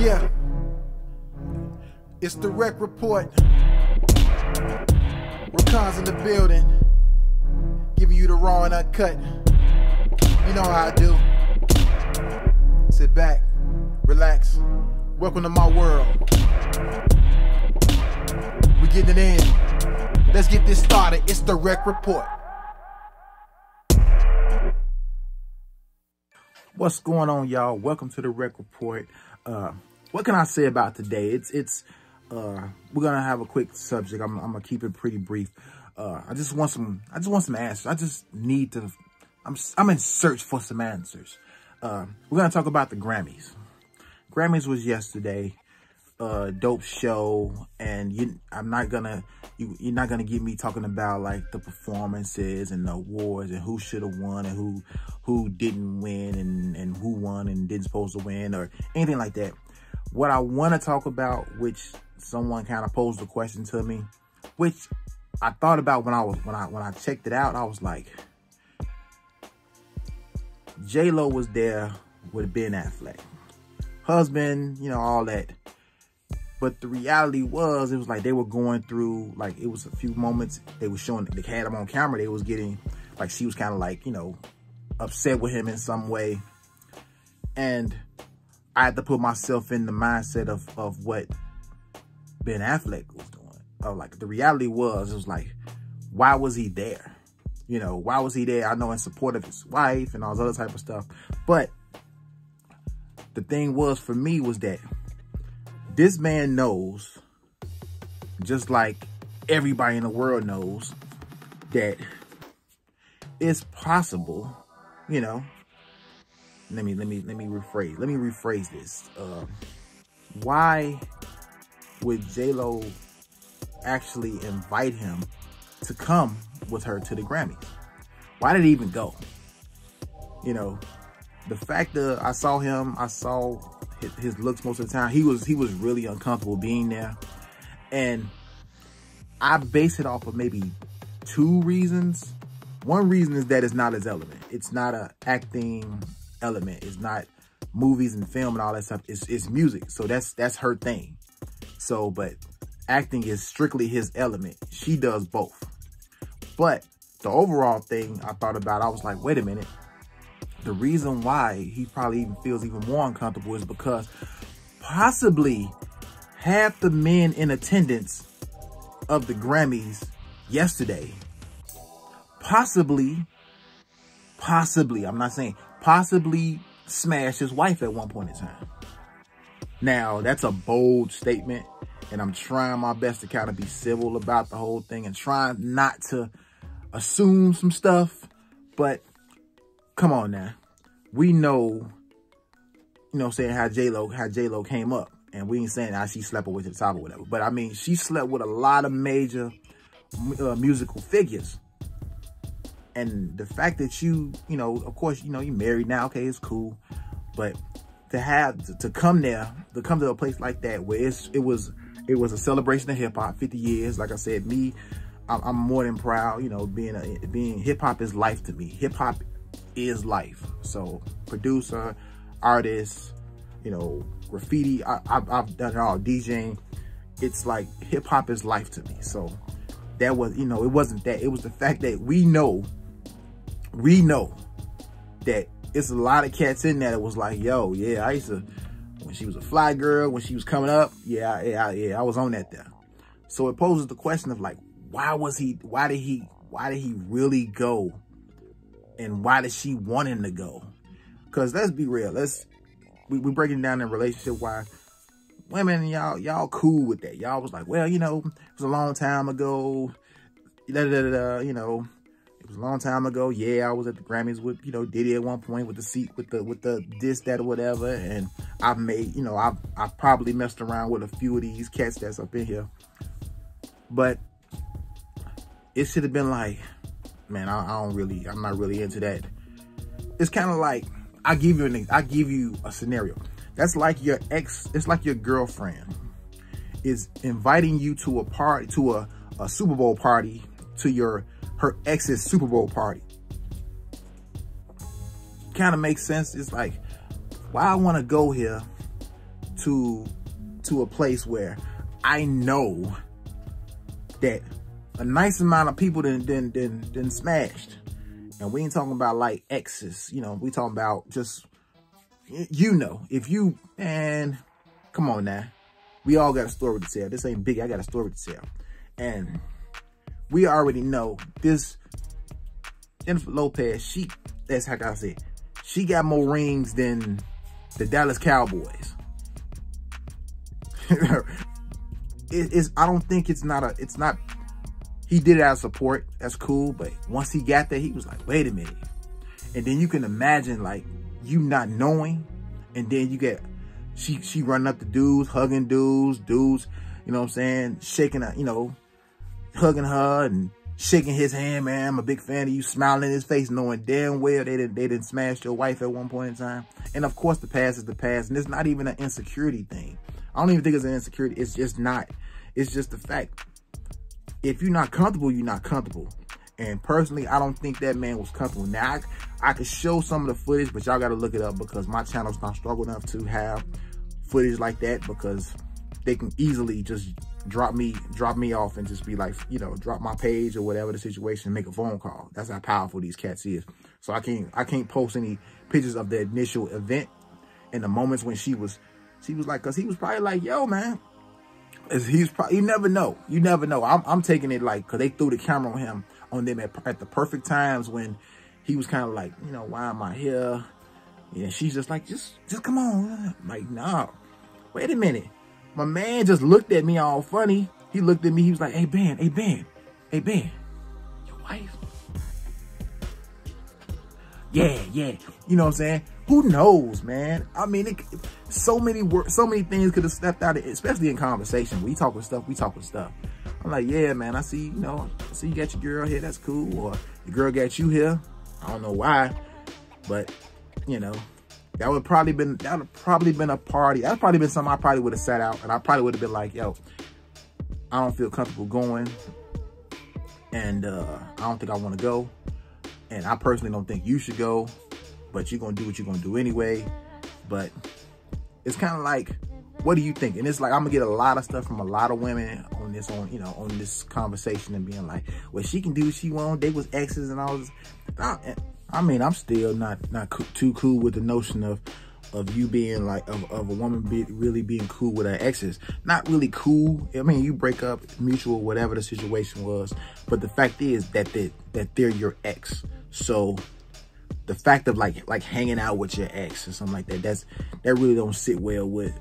Yeah, it's the REKK report. Rekkhan's in the building, giving you the raw and uncut. You know how I do. Sit back, relax. Welcome to my world. We getting it in. Let's get this started. It's the REKK report. What's going on, y'all? Welcome to the REKK report. What can I say about today? We're gonna have a quick subject. I'm gonna keep it pretty brief. I just want some answers. I just need to. I'm in search for some answers. We're gonna talk about the Grammys. Grammys was yesterday. Dope show, and you're not gonna get me talking about like the performances and the awards and who should have won and who didn't win and who won and didn't supposed to win or anything like that. What I want to talk about, which someone kind of posed a question to me, which I thought about when I checked it out. I was like, J-Lo was there with Ben Affleck, husband, you know, all that. But the reality was, it was like they were going through, like, it was a few moments they were showing, they had him on camera. They was getting, like, she was kind of like, you know, upset with him in some way. And I had to put myself in the mindset of what Ben Affleck was doing. Like, the reality was, it was like, why was he there? You know, why was he there? I know in support of his wife and all this other type of stuff. But the thing was, for me, was that this man knows, just like everybody in the world knows, that it's possible, you know. Let me rephrase this. Why would J-Lo actually invite him to come with her to the Grammys? Why did he even go? You know, the fact that I saw his looks most of the time, he was really uncomfortable being there. And I base it off of maybe two reasons. One reason is that it's not his element. It's not a acting element. It's not movies and film and all that stuff. It's music. So that's her thing. So, but acting is strictly his element. She does both. But the overall thing I thought about, I was like, wait a minute. The reason why he probably even feels even more uncomfortable is because possibly half the men in attendance of the Grammys yesterday possibly, I'm not saying, possibly smashed his wife at one point in time. Now, that's a bold statement, and I'm trying my best to kind of be civil about the whole thing and trying not to assume some stuff, but come on now. We know, you know, saying how J-Lo came up, and we ain't saying how she slept away to the top or whatever. But I mean, she slept with a lot of major musical figures. And the fact that you know, of course, you know, you're married now, okay, it's cool. But to come there, to come to a place like that where it was a celebration of hip hop, 50 years. Like I said, I'm more than proud, you know, being hip hop is life to me. Hip hop is life. So producer, artist, you know, graffiti, I've done it all, DJing. It's like hip hop is life to me. So that was, you know, it wasn't that. It was the fact that we know that it's a lot of cats in there that was like, yo, yeah, I used to, when she was a fly girl, when she was coming up, yeah, I was on that there. So it poses the question of like, why did he really go? And why did she want him to go? Because let's be real. We're breaking down the relationship why women, y'all cool with that. Y'all was like, well, you know, it was a long time ago. You know, it was a long time ago. Yeah, I was at the Grammys with, you know, Diddy at one point with the seat, with the this, that, or whatever. And I've made, you know, I've probably messed around with a few of these cats that's up in here. But it should have been like, man, I'm not really into that. It's kind of like, I give you a scenario. That's like your ex, it's like your girlfriend is inviting you to a party, to a Super Bowl party, to her ex's Super Bowl party. Kind of makes sense. It's like, why I want to go here to a place where I know that a nice amount of people then smashed. And we ain't talking about like exes, you know, we talking about just, you know, if you, man, come on now. We all got a story to tell. This ain't big, I got a story to tell. And we already know this Jennifer Lopez, that's how I say, she got more rings than the Dallas Cowboys. I don't think it's not, he did it out of support. That's cool. But once he got there, he was like, wait a minute. And then you can imagine like you not knowing. And then you get, she running up to dudes, hugging dudes, you know what I'm saying? Shaking her, you know, hugging her and shaking his hand, man. I'm a big fan of you, smiling in his face, knowing damn well they didn't smash your wife at one point in time. And of course the past is the past. And it's not even an insecurity thing. I don't even think it's an insecurity. It's just not. It's just the fact. If you're not comfortable, you're not comfortable. And personally, I don't think that man was comfortable. Now, I could show some of the footage, but y'all got to look it up because my channel's not strong enough to have footage like that, because they can easily just drop me off and just be like, you know, drop my page or whatever the situation and make a phone call. That's how powerful these cats is. So I can't post any pictures of the initial event and the moments when she was like, cause he was probably like, yo, man, you never know. You never know. I'm taking it like, cause they threw the camera on them at the perfect times when he was kind of like, you know, why am I here? Yeah, she's just like, just come on. I'm like, nah, wait a minute. My man just looked at me all funny. He looked at me. He was like, hey, Ben, your wife? Yeah. You know what I'm saying? Who knows, man? I mean, so many things could have stepped out, especially in conversation. We talk with stuff. I'm like, yeah, man, I see, you got your girl here. That's cool. Or your girl got you here. I don't know why, but you know, that would probably been a party. That'd probably been something I probably would have sat out, and I probably would have been like, yo, I don't feel comfortable going, and I don't think I want to go, and I personally don't think you should go, but you're gonna do what you're gonna do anyway. But it's kind of like, what do you think? And it's like, I'm gonna get a lot of stuff from a lot of women on this conversation and being like, well, she can do what she want. They was exes and all this. I mean, I'm still not too cool with the notion of you being like, of a woman really being cool with her exes. Not really cool. I mean, you break up, mutual, whatever the situation was. But the fact is that they're your ex. So the fact of like hanging out with your ex or something like that, that really don't sit well with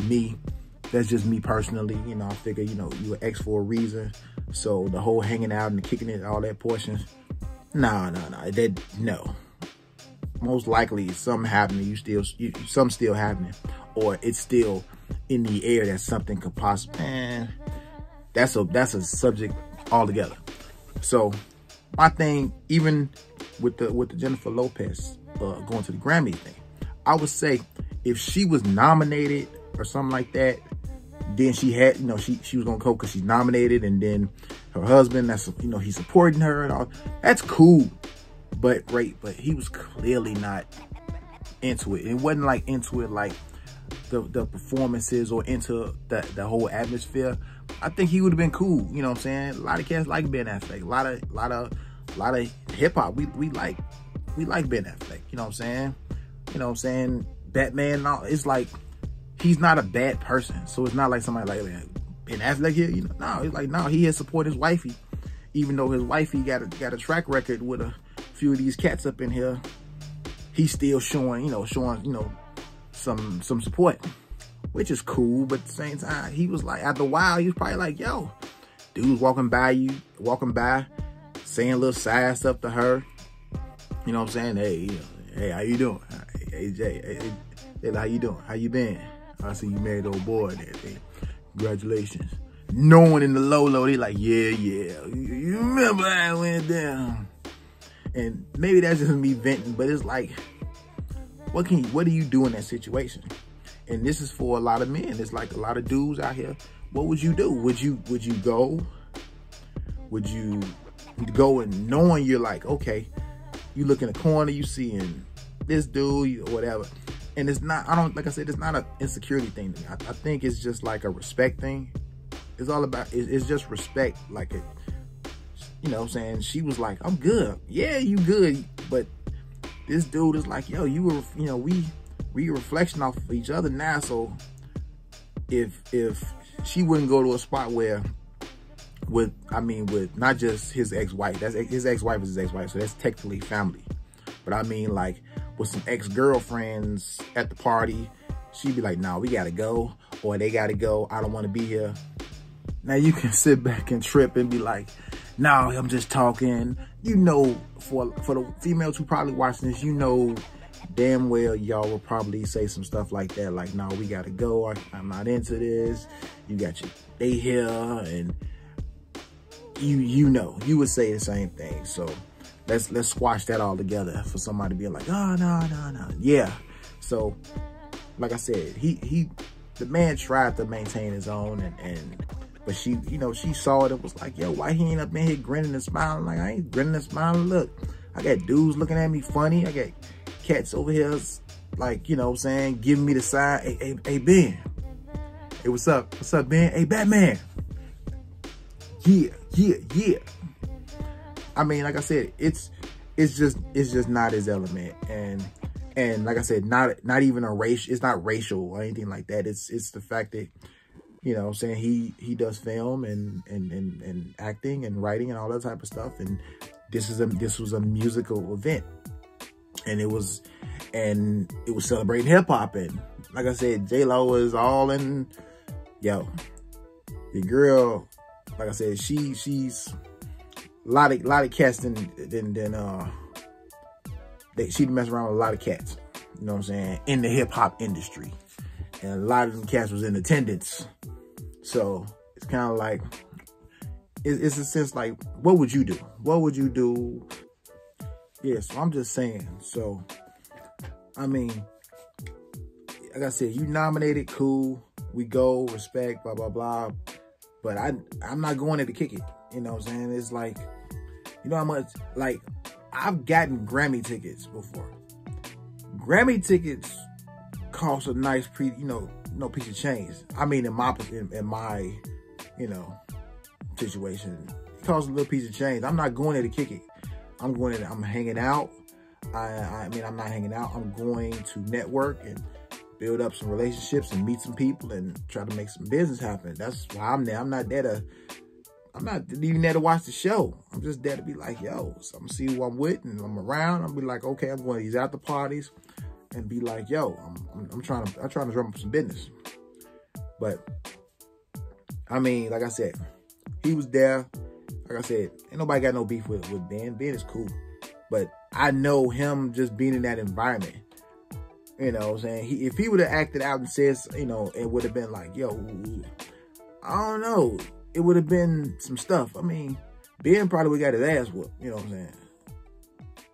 me. That's just me personally. You know, I figure, you know, you an ex for a reason. So the whole hanging out and kicking it, all that portion, no. Most likely something happening, something still happening, or it's still in the air that something could possibly, man, that's a subject altogether. So my thing, even with the Jennifer Lopez going to the Grammy thing, I would say if she was nominated or something like that, then she had, you know, she was gonna go because she's nominated, and then her husband, that's, you know, he's supporting her and all. That's cool, but he was clearly not into it. It wasn't like into it like the performances or into the whole atmosphere. I think he would have been cool. You know what I'm saying? A lot of cats like Ben Affleck. A lot of hip hop. We like Ben Affleck. You know what I'm saying? You know what I'm saying? Batman. No, it's like, he's not a bad person. So it's not like somebody like, man, Ben Affleck here. You know, no, it's like, no, he has support his wifey, even though his wifey got a track record with a few of these cats up in here. He's still showing some support, which is cool. But at the same time, he was like, after a while, he was probably like, yo, dude's walking by, saying little side stuff to her. You know what I'm saying? Hey, how you doing? Hey, Jay, hey, how you doing? How you been? I see you married old boy and everything. Congratulations. Knowing in the low, they like, yeah. You remember I went down. And maybe that's just me venting, but it's like, what do you do in that situation? And this is for a lot of men. It's like a lot of dudes out here. What would you do? Would you go? Would you go and knowing you're like, okay, you look in the corner, you seeing this dude or whatever, And it's not, I don't, like I said, it's not an insecurity thing to me. I think it's just like a respect thing. It's all about, it's just respect. Like, it, you know what I'm saying? She was like, I'm good. Yeah, you good. But this dude is like, yo, you were, you know, we a reflection off of each other now. So if she wouldn't go to a spot where, with not just his ex-wife, his ex-wife is his ex-wife, so that's technically family. But I mean, like, with some ex-girlfriends at the party, she'd be like, nah, we gotta go, or they gotta go, I don't want to be here. Now you can sit back and trip and be like, nah, I'm just talking. You know, for the females who probably watching this, you know damn well y'all will probably say some stuff like that, like, nah, we gotta go, I'm not into this, you got your day here, and you know, you would say the same thing. So let's squash that all together for somebody being like, oh, no. Yeah. So, like I said, the man tried to maintain his own, but she, you know, she saw it and was like, yo, why he ain't up in here grinning and smiling? Like, I ain't grinning and smiling. Look, I got dudes looking at me funny. I got cats over here, like, you know what I'm saying, giving me the side. Hey, Ben. Hey, what's up? What's up, Ben? Hey, Batman. Yeah. I mean, like I said, it's just not his element, and like I said, not even a race. It's not racial or anything like that. It's the fact that, you know what I'm saying, he does film and acting and writing and all that type of stuff, and this was a musical event, and it was celebrating hip hop, and like I said, J-Lo was all in. Yo, the girl, like I said, she's a lot of cats she'd mess around with a lot of cats, you know what I'm saying, in the hip hop industry, and a lot of them cats was in attendance. So it's kind of like, it's a sense like, what would you do? What would you do? Yeah, so I'm just saying. So I mean, like I said, you nominated, cool. We go, respect, blah, blah, blah. But I'm not going there to kick it. You know what I'm saying? It's like, you know how much, like, I've gotten Grammy tickets before. Grammy tickets cost a nice piece of change. I mean, in my you know, situation, it costs a little piece of change. I'm not going there to kick it. I'm going there, I'm hanging out. I mean, I'm not hanging out. I'm going to network and build up some relationships and meet some people and try to make some business happen. That's why I'm there. I'm not even there to watch the show. I'm just there to be like, yo, so I'm gonna see who I'm with, and I'm around. I'm be like, okay, I'm going to these after parties, and be like, yo, I'm trying to drum up some business. But I mean, like I said, he was there. Like I said, ain't nobody got no beef with Ben. Ben is cool, but I know him just being in that environment. You know what I'm saying? If he would have acted out and said, you know, it would have been like, yo, I don't know. It would have been some stuff. I mean, Ben probably would have got his ass whooped. You know what I'm saying?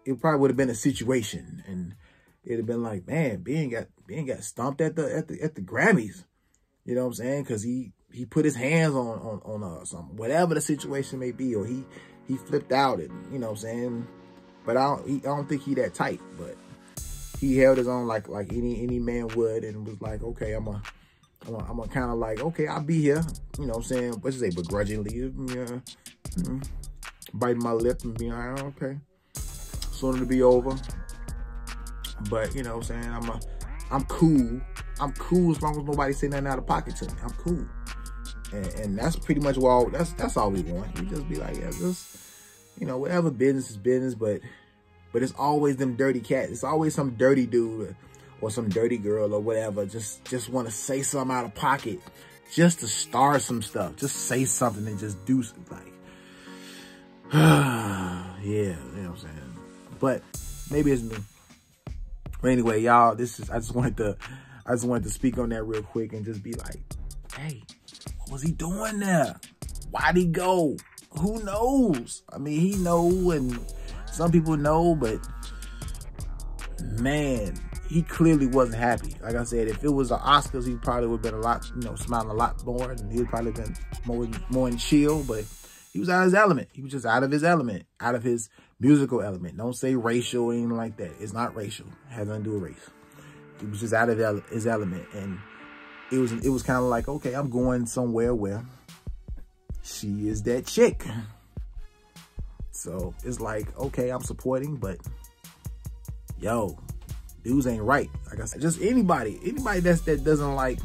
It probably would have been a situation, and it'd have been like, man, Ben got stomped at the Grammys. You know what I'm saying? Because he put his hands on something, whatever the situation may be, or he flipped out, and you know what I'm saying. But I don't think he that tight, but he held his own like any man would, and was like, okay, I'm a kind of like, okay, I'll be here. You know what I'm saying? What's you say, begrudgingly, biting my lip and being like, okay, soon to be over. But you know what I'm saying? I'm cool. I'm cool as long as nobody say nothing out of pocket to me. I'm cool, and that's pretty much all. That's all we want. We just be like, yeah, just, you know, whatever, business is business, but it's always them dirty cats. It's always some dirty dude or some dirty girl or whatever. Just want to say something out of pocket, just to start some stuff. Just say something and just do something like, yeah, you know what I'm saying. But maybe it's me. But anyway, y'all, I just wanted to speak on that real quick and just be like, hey, what was he doing there? Why'd he go? Who knows? I mean, he know, and some people know, but man, he clearly wasn't happy. Like I said, if it was the Oscars, he probably would have been a lot, you know, smiling a lot more, and he'd probably been more in chill, but he was out of his element. He was just out of his element, out of his musical element. Don't say racial or anything like that. It's not racial. It has nothing to do with race. It was just out of his element. And it was kind of like, okay, I'm going somewhere where she is that chick. So it's like, okay, I'm supporting, but yo, dudes ain't right. Like I said, just anybody that doesn't like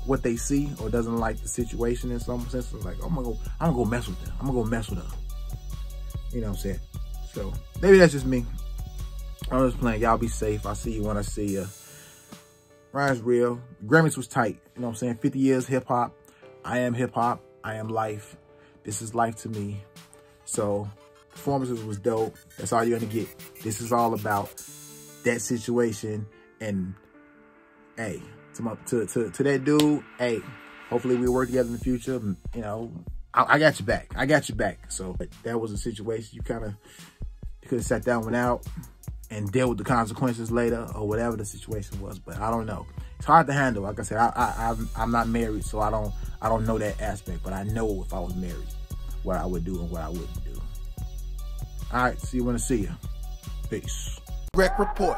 what they see or doesn't like the situation in some sense, is like, I'm gonna go mess with them. I'm gonna go mess with her. You know what I'm saying? So maybe that's just me. I'm just playing. Y'all be safe. I'll see you when I see you. Ryan's real. Grammys was tight. You know what I'm saying? 50 years hip hop. I am hip hop. I am life. This is life to me. So performances was dope. That's all you're gonna get. This is all about that situation. And hey, to that dude, hey, hopefully we work together in the future. You know, I got your back. I got your back. So that was a situation you could have sat that one out and dealt with the consequences later or whatever the situation was. But I don't know. It's hard to handle. Like I said, I'm not married, so I don't know that aspect. But I know if I was married, what I would do and what I wouldn't do. All right, see you when I see you. Peace. REKK Report.